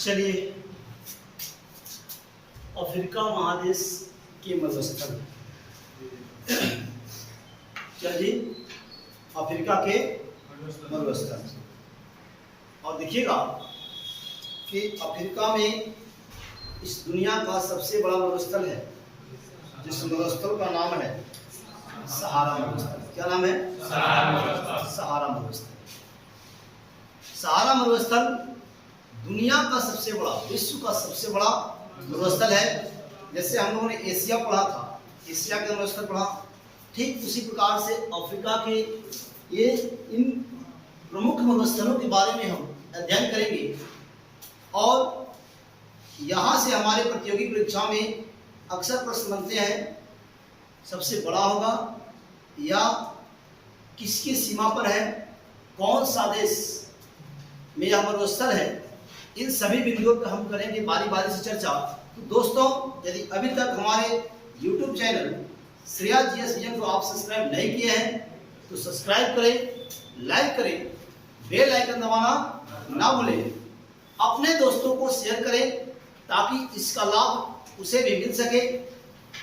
चलिए, अफ्रीका महादेश के मरुस्थल। चलिए, अफ्रीका के मरुस्थल। और देखिएगा कि अफ्रीका में इस दुनिया का सबसे बड़ा मरुस्थल है, जिस मरुस्थल का नाम है सहारा मरुस्थल। क्या नाम है? सहारा मरुस्थल। सहारा मरुस्थल दुनिया का सबसे बड़ा, विश्व का सबसे बड़ा मरुस्थल है। जैसे हम लोगों ने एशिया पढ़ा था, एशिया के मरुस्थल पढ़ा, ठीक उसी प्रकार से अफ्रीका के ये इन प्रमुख मरुस्थलों के बारे में हम अध्ययन करेंगे। और यहाँ से हमारे प्रतियोगी परीक्षा में अक्सर प्रश्न बनते हैं, सबसे बड़ा होगा या किसकी सीमा पर है, कौन सा देश में यह मरुस्थल है। इन सभी बिंदुओं पर हम करेंगे बारी बारी से चर्चा। तो दोस्तों, यदि अभी तक हमारे YouTube channel Shreya GS vision को आप सब्सक्राइब नहीं किए हैं तो सब्सक्राइब करें, लाइक करें, बेल आइकन दबाना ना भूलें, अपने दोस्तों को शेयर करें ताकि इसका लाभ उसे भी मिल सके।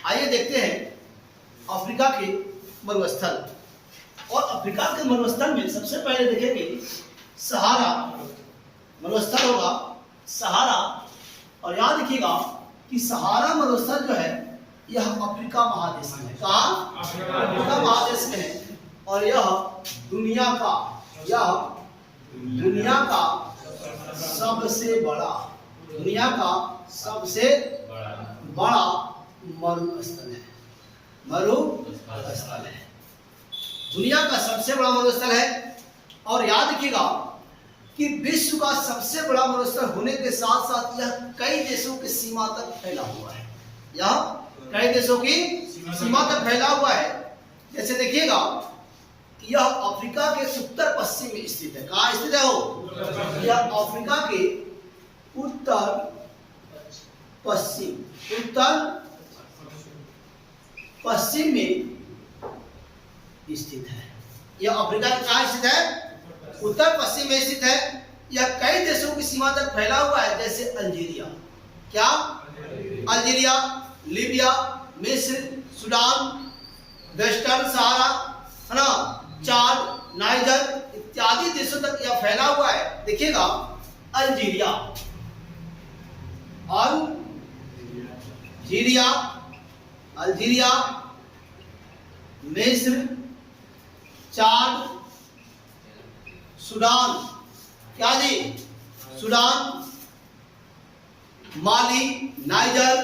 आइए देखते हैं अफ्रीका के मरुस्थल। और अफ्रीका के मरुस्थल में सबसे पहले देखेंगे सहारा मरुस्थल होगा, सहारा। और याद रखिएगा कि सहारा मरुस्थल जो है यह अफ्रीका महादेश में है। कहाँ? अफ्रीका महादेश में है। और यह दुनिया का सबसे बड़ा मरुस्थल है। मरुस्थल है, दुनिया का सबसे बड़ा मरुस्थल है। और याद रखिएगा कि विश्व का सबसे बड़ा मरुस्थल होने के साथ साथ यह कई देशों की सीमा तक फैला हुआ है। यह कई देशों की सीमा तक फैला हुआ है। जैसे देखिएगा कि यह अफ्रीका के उत्तर पश्चिम में स्थित है। कहाँ स्थित है वो? यह अफ्रीका के उत्तर पश्चिम में स्थित है। यह अफ्रीका के कहाँ स्थित है? उत्तर पश्चिम में स्थित है। यह कई देशों की सीमा तक फैला हुआ है, जैसे अल्जीरिया। क्या? अल्जीरिया, लीबिया, मिस्र, सूडान, वेस्टर्न सहारा, है ना, चाद, नाइजर इत्यादि देशों तक यह फैला हुआ है। देखिएगा, अल्जीरिया, मिस्र, चाद, सूडान, क्या जी? सूडान, माली, नाइजर,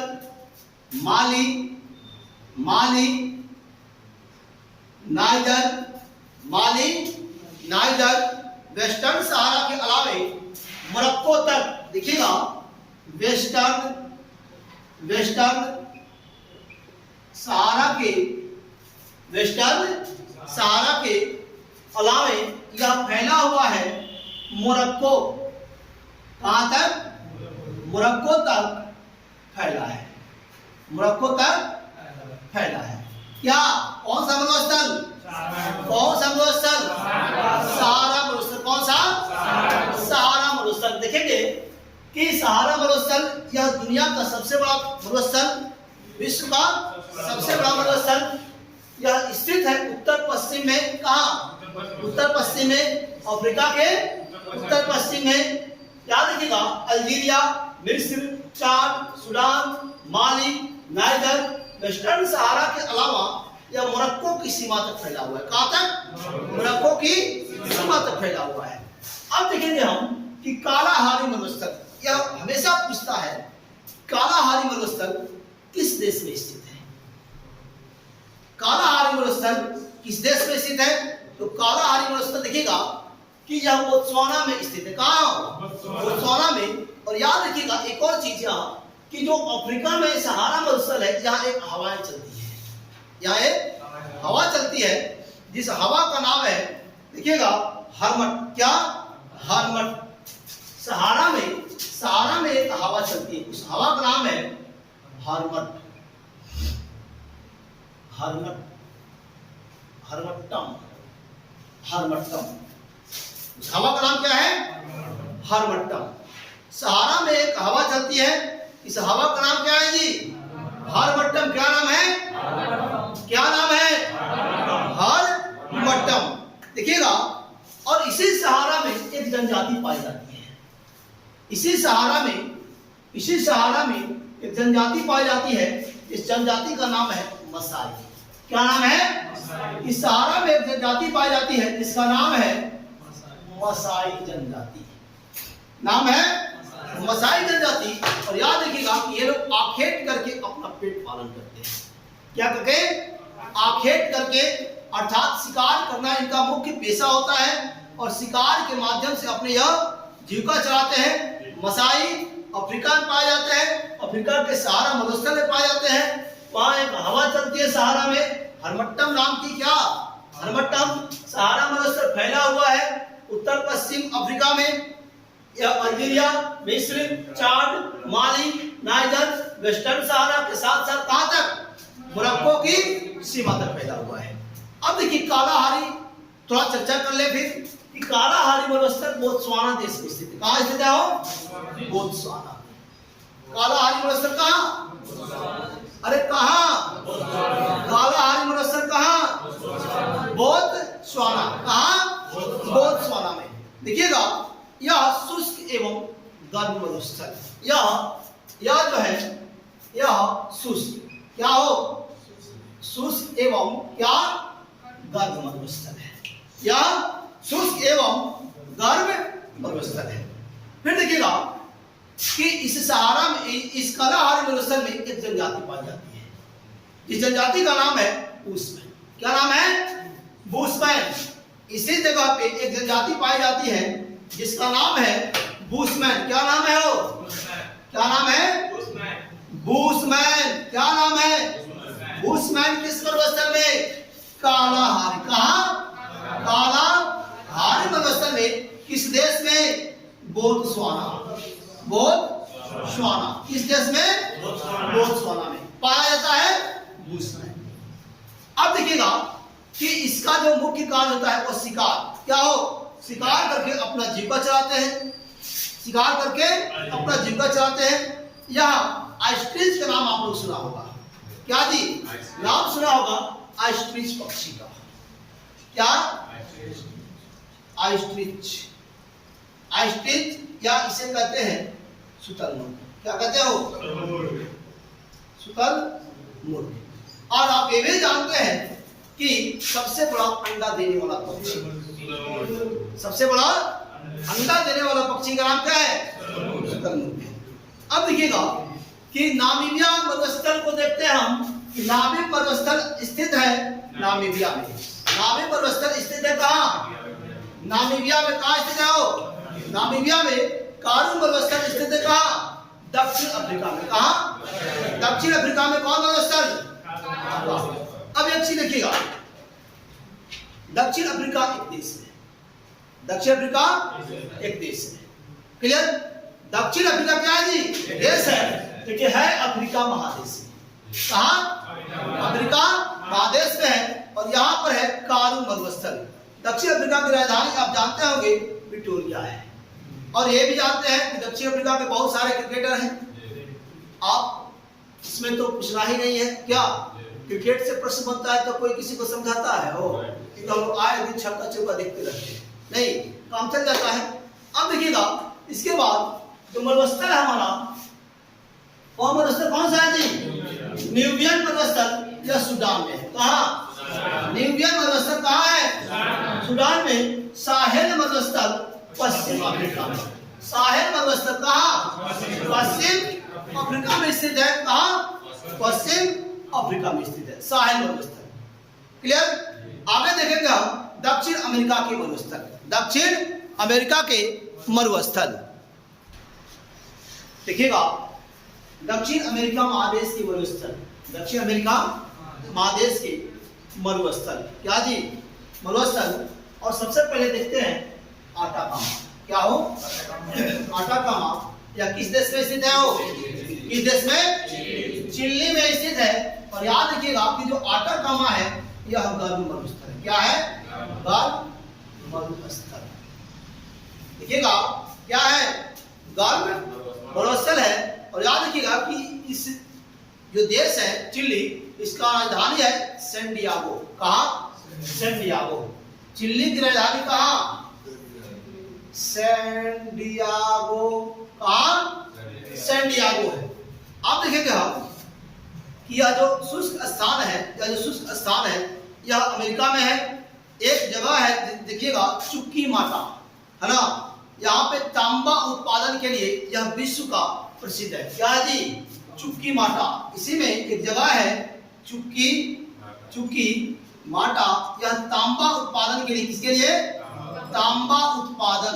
नाइजर, वेस्टर्न सहारा के अलावे मोरक्को तक। देखिएगा, वेस्टर्न सहारा के अलावे यह फैला हुआ है मोरक्को। कहां तक? मोरक्को तक फैला है। मोरक्को तक फैला है। क्या? कौन सा मरुस्थल? सहारा मरुस्थल। कौन सा? सहारा मरुस्थल। देखेंगे कि सहारा मरुस्थल यह दुनिया का सबसे बड़ा मरुस्थल, विश्व का सबसे बड़ा मरुस्थल। यह स्थित है उत्तर पश्चिम में। कहाँ? उत्तर पश्चिम में, अफ्रीका के उत्तर पश्चिम में। याद रखिएगा, अल्जीरिया, मिस्र, चाद, सूडान, माली, नाइजर, वेस्टर्न सहारा के अलावा यह मोरक्को की सीमा तक फैला हुआ है। कहां तक? मोरक्को की सीमा तक फैला हुआ है। अब देखेंगे हम कि कालाहारी मरुस्थल, यह हमेशा पूछता है, कालाहारी मरुस्थल किस देश में स्थित है? कालाहारी मरुस्थल किस देश में स्थित है? तो कालाहारी मरुस्थल देखिएगा कि यह बोत्सवाना में स्थित है। कहाँ? बोत्सवाना में। और याद रखिएगा एक और चीज यहाँ कि जो अफ्रीका में सहारा मरुस्थल है, यहाँ एक हवाएं चलती है। यहाँ एक हवा चलती है, जिस हवा का नाम है, देखिएगा, हरमट। क्या? हरमट। सहारा में एक हवा चलती है, उस हवा का नाम है हरमट। हरमट्टम। उस हवा का नाम क्या है? हरमट्टम। सहारा में एक एक हवा चलती है, इस हवा का नाम क्या है जी? हारमट्टम। क्या नाम है? क्या नाम है? हारमट्टम। देखिएगा, और इसी सहारा में एक जनजाति पाई जाती है। इसी सहारा में एक जनजाति पाई जाती है। इस जनजाति का नाम है मसाई। क्या नाम है? इस सहारा में एक जनजाति पाई जाती है जिसका नाम है मसाई जनजाति। नाम है मसाई जनजाति। और याद रखिएगा कि ये लोग आखेट करके अपना पेट पालन करते हैं। क्या करके? आखेट करके, अर्थात शिकार करना इनका मुख्य पेशा होता है और शिकार के माध्यम से अपने यह जीविका चलाते हैं। मसाई अफ्रीका में पाए जाते हैं, अफ्रीका के सहारा मरुस्थल में पाए जाते हैं। वहां एक हवा चलती है सहारा में, हरमट्टम नाम की। क्या? हरमट्टम। सहारा मरुस्थल फैला हुआ है उत्तर पश्चिम अफ्रीका में। यह अल्जीरिया, मिस्र, चाड, माली, नाइजर, वेस्टर्न सहारा के साथ साथ कहां तक? मोरक्को की सीमा तक फैला हुआ है। अब देखिए कालाहारी, थोड़ा चर्चा कर ले फिर कि कालाहारी मरुस्थल बोत्सवाना देश में स्थित है। कहां स्थित है वो? बोत्सवाना। कालाहारी मरुस्थल कहां? अरे कहां? कालाहारी मरुस्थल कहां? बोत्सवाना। कहां? बोत्सवाना में। देखिएगा, यह शुष्क एवं गर्म मरुस्थल, यह जो है यह शुष्क, क्या हो? शुष्क एवं क्या? गर्म मरुस्थल है। यह शुष्क एवं गर्म मरुस्थल है। फिर देखिएगा कि इस सहारा में, इस कालाहारी मरुस्थल में एक जनजाति पाई जाती है। इस जनजाति का नाम है बूशमैन। क्या नाम है? बूशमैन। इसी जगह पे एक जनजाति पाई जाती है जिसका नाम है बूशमैन। क्या नाम है वो? क्या नाम है? बूशमैन। क्या नाम है? बूशमैन। किस मरुस्थल में? कालाहारी। कहां? कालाहारी मरुस्थल में। किस देश में? बोत्सवाना। बोत्सवाना। किस देश में? बोत्सवाना में पाया जाता है बूशमैन। अब देखिएगा कि इसका जो मुख्य कार्य होता है वो शिकार। क्या हो? शिकार करके अपना जीविका चलाते हैं। शिकार करके अपना जीविका चलाते हैं। यहाँ ऑस्ट्रिच का नाम आप लोग सुना होगा। क्या जी? नाम सुना होगा ऑस्ट्रिच पक्षी का। क्या? ऑस्ट्रिच। ऑस्ट्रिच या इसे कहते हैं शुतुरमुर्ग। क्या कहते हो? शुतुरमुर्ग। और आप ये भी जानते हैं कि सबसे बड़ा अंडा देने वाला पक्षी, सबसे बड़ा अंडा देने वाला पक्षी का नाम क्या है? शुतुरमुर्ग। अब देखिएगा कि नामीबिया मरुस्थल को देखते हैं हम कि नामीब मरुस्थल स्थित है नामीबिया में। नामीब मरुस्थल स्थित है कहाँ? नामीबिया में। कहाँ स्थित है वो? नामीबिया में। कारू मरुस्थल स्थित है कहाँ? दक्षिण अफ्रीका में। कहाँ? दक्षिण अफ्रीका में। कौन मरुस्थल? अब एक चीज देखिएगा, दक्षिण अफ्रीका एक देश है। दक्षिण अफ्रीका एक देश है। क्लियर? दक्षिण अफ्रीका क्या है जी? देश है, लेकिन है अफ्रीका महादेश। कहां? अफ्रीका महादेश में है। और यहाँ पर है कारू मरुस्थल। दक्षिण अफ्रीका की राजधानी आप जानते होंगे विक्टोरिया है। और ये भी जानते हैं कि दक्षिण अफ्रीका के बहुत सारे क्रिकेटर हैं। आप इसमें तो पूछना ही नहीं है। क्या क्रिकेट से प्रश्न बनता है तो कोई किसी को समझाता है? हो कि हम लोग आए दिन छक्का चौका देखते रहते हैं? नहीं, काम चल जाता है। अब देखिएगा इसके बाद जो मरुस्थल है हमारा, कौन मरुस्थल? कौन सा है जी? न्यूबियन मरुस्थल। यह सूडान में है। कहाँ? न्यूबियन मरुस्थल कहाँ है? सूडान में। साहेल मरुस्थल पश्चिम अफ्रीका में। साहेल मरुस्थल कहाँ? पश्चिम अफ्रीका में स्थित है। कहाँ? पश्चिम अफ्रीका में स्थित है साहेल मरुस्थल। क्लियर? आगे देखेंगे हम दक्षिण अमेरिका के मरुस्थल। दक्षिण अमेरिका के मरुस्थल देखिएगा, दक्षिण अमेरिका महादेश के मरुस्थल। दक्षिण अमेरिका महादेश के मरुस्थल। क्या जी? मरुस्थल। और सबसे पहले देखते हैं आटाकामा। क्या हो? आटाकामा। या किस देश में स्थित है वो? किस देश में? चिली में स्थित है। और याद रखिएगा कि जो आटाकामा है यह गर्म मरुस्थल है। क्या है? गर्म मरुस्थल। देखिएगा क्या है? गर्म मरुस्थल जो देश है चिली, इसका राजधानी है सैन डियागो। कहाँ? San Diego. चिली की राजधानी कहाँ? San Diego. कहाँ? सैन डियागो है। आप देखेंगे हम कि यह जो शुष्क स्थान है, यह अमेरिका में है। एक जगह है, देखिएगा, चुक्की माटा, है ना। यहाँ पे तांबा उत्पादन के लिए यह विश्व का प्रसिद्ध है। क्या है जी? चुक्की माटा। इसी में एक जगह है चुक्की माटा। यह तांबा उत्पादन के लिए, किसके लिए? तांबा उत्पादन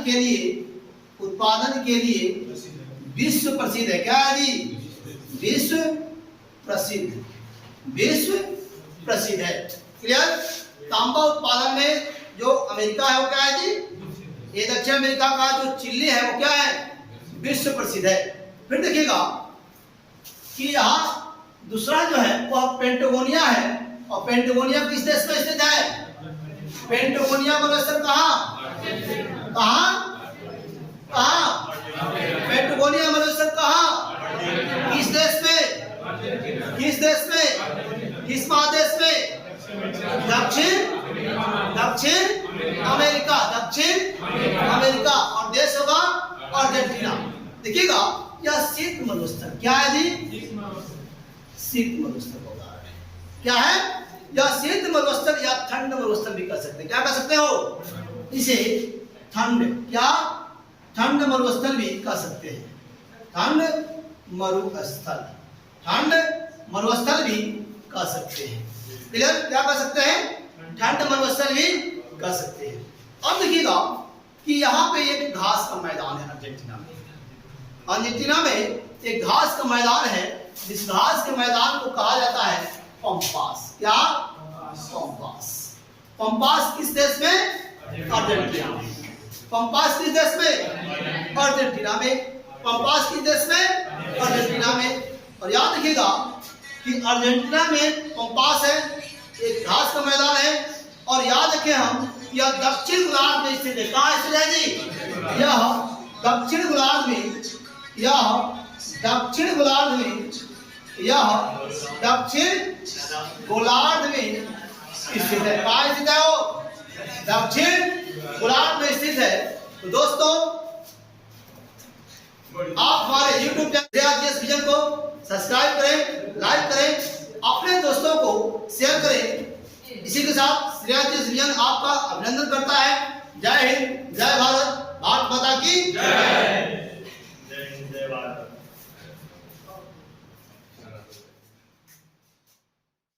के लिए विश्व प्रसिद्ध है। क्या है जी? विश्व प्रसिद्ध है। क्लियर? तांबा उत्पादन में जो अमेरिका है वो क्या है जी? ये दक्षिण अमेरिका का जो चिली है वो क्या है? विश्व प्रसिद्ध है। फिर देखिएगा कि यहाँ दूसरा जो है वह पेंटागोनिया है। और पेंटागोनिया किस देश में स्थित है? पेंटागोनिया मरुस्थल कहाँ? पेंटागोनिया मरुस्थल कहाँ? किस देश में? किस महादेश में? दक्षिण अमेरिका। और देश होगा अर्जेंटीना। देखिएगा यह शीत मरुस्थल। क्या है जी? शीत मरुस्थल होगा। क्या है? यह शीत मरुस्थल या ठंड मरुस्थल भी कर सकते हैं। क्या कर सकते हो? इसे ठंड मरुस्थल भी कह सकते हैं। ठंड मरुस्थल भी कह सकते हैं। क्लियर? क्या कह सकते हैं? ठंड मरुस्थल भी कह सकते हैं। अब देखिएगा कि यहाँ पे एक घास का मैदान है अर्जेंटीना में एक घास का मैदान है। जिस घास के मैदान को कहा जाता है पंपास। क्या? पंपास किस देश में? अर्जेंटीना में। पंपास किस देश में? अर्जेंटीना में। पंपास किस देश में? अर्जेंटीना में। और याद रखिएगा कि अर्जेंटीना में पंपास है, एक घास का मैदान है। और याद रखें हम, यह दक्षिण गोलार्ध में स्थित है। कहाँ स्थित है जी? यह दक्षिण गोलार्ध में स्थित है। कहाँ स्थित है वो? दक्षिण गोलार्ध में स्थित है। तो दोस्तों, आप हमारे YouTube चैनल विजन को सब्सक्राइब करें, लाइक करें, अपने दोस्तों को शेयर करें। इसी के साथ श्रेयास विजन आपका अभिनंदन करता है। जय हिंद, जय भारत, भारत माता की जय। जय हिंद, जय भारत।